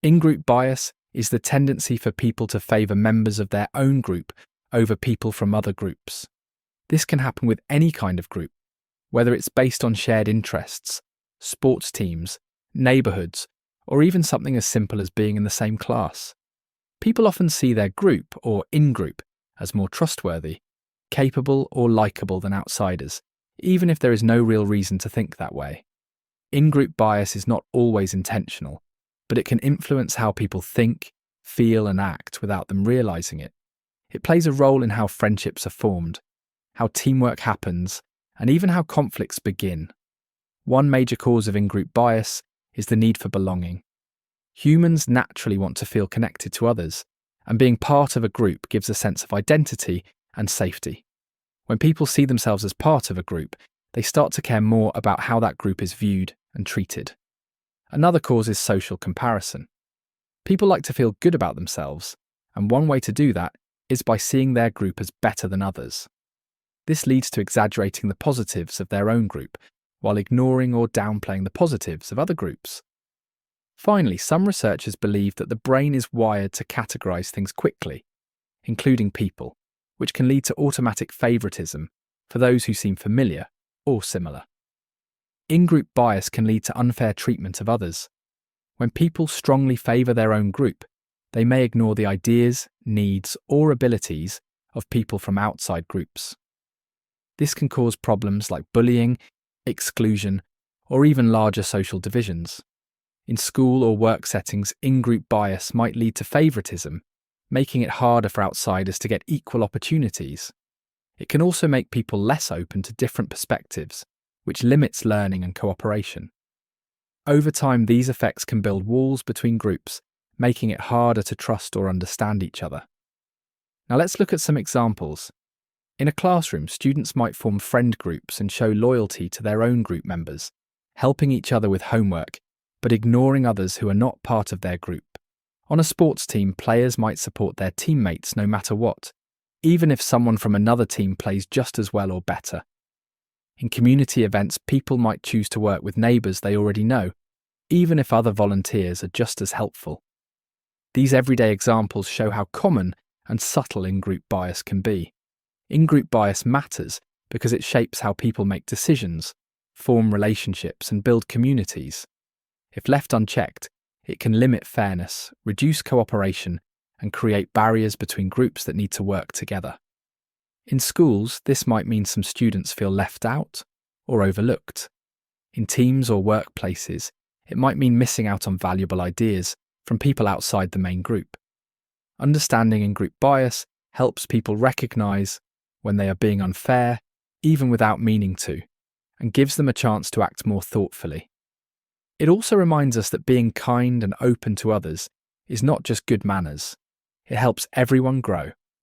In-group bias is the tendency for people to favour members of their own group over people from other groups. This can happen with any kind of group, whether it's based on shared interests, sports teams, neighbourhoods, or even something as simple as being in the same class. People often see their group, or in-group, as more trustworthy, capable or likeable than outsiders, even if there is no real reason to think that way. In-group bias is not always intentional, but it can influence how people think, feel and act without them realising it. It plays a role in how friendships are formed, how teamwork happens, and even how conflicts begin. One major cause of in-group bias is the need for belonging. Humans naturally want to feel connected to others, and being part of a group gives a sense of identity and safety. When people see themselves as part of a group, they start to care more about how that group is viewed and treated. Another cause is social comparison. People like to feel good about themselves, and one way to do that is by seeing their group as better than others. This leads to exaggerating the positives of their own group, while ignoring or downplaying the positives of other groups. Finally, some researchers believe that the brain is wired to categorize things quickly, including people, which can lead to automatic favoritism for those who seem familiar or similar. In-group bias can lead to unfair treatment of others. When people strongly favor their own group, they may ignore the ideas, needs, or abilities of people from outside groups. This can cause problems like bullying, exclusion, or even larger social divisions. In school or work settings, in-group bias might lead to favoritism, making it harder for outsiders to get equal opportunities. It can also make people less open to different perspectives, which limits learning and cooperation. Over time, these effects can build walls between groups, making it harder to trust or understand each other. Now let's look at some examples. In a classroom, students might form friend groups and show loyalty to their own group members, helping each other with homework, but ignoring others who are not part of their group. On a sports team, players might support their teammates no matter what, even if someone from another team plays just as well or better. In community events, people might choose to work with neighbours they already know, even if other volunteers are just as helpful. These everyday examples show how common and subtle in-group bias can be. In-group bias matters because it shapes how people make decisions, form relationships, and build communities. If left unchecked, it can limit fairness, reduce cooperation, and create barriers between groups that need to work together. In schools, this might mean some students feel left out or overlooked. In teams or workplaces, it might mean missing out on valuable ideas from people outside the main group. Understanding in-group bias helps people recognise when they are being unfair, even without meaning to, and gives them a chance to act more thoughtfully. It also reminds us that being kind and open to others is not just good manners. It helps everyone grow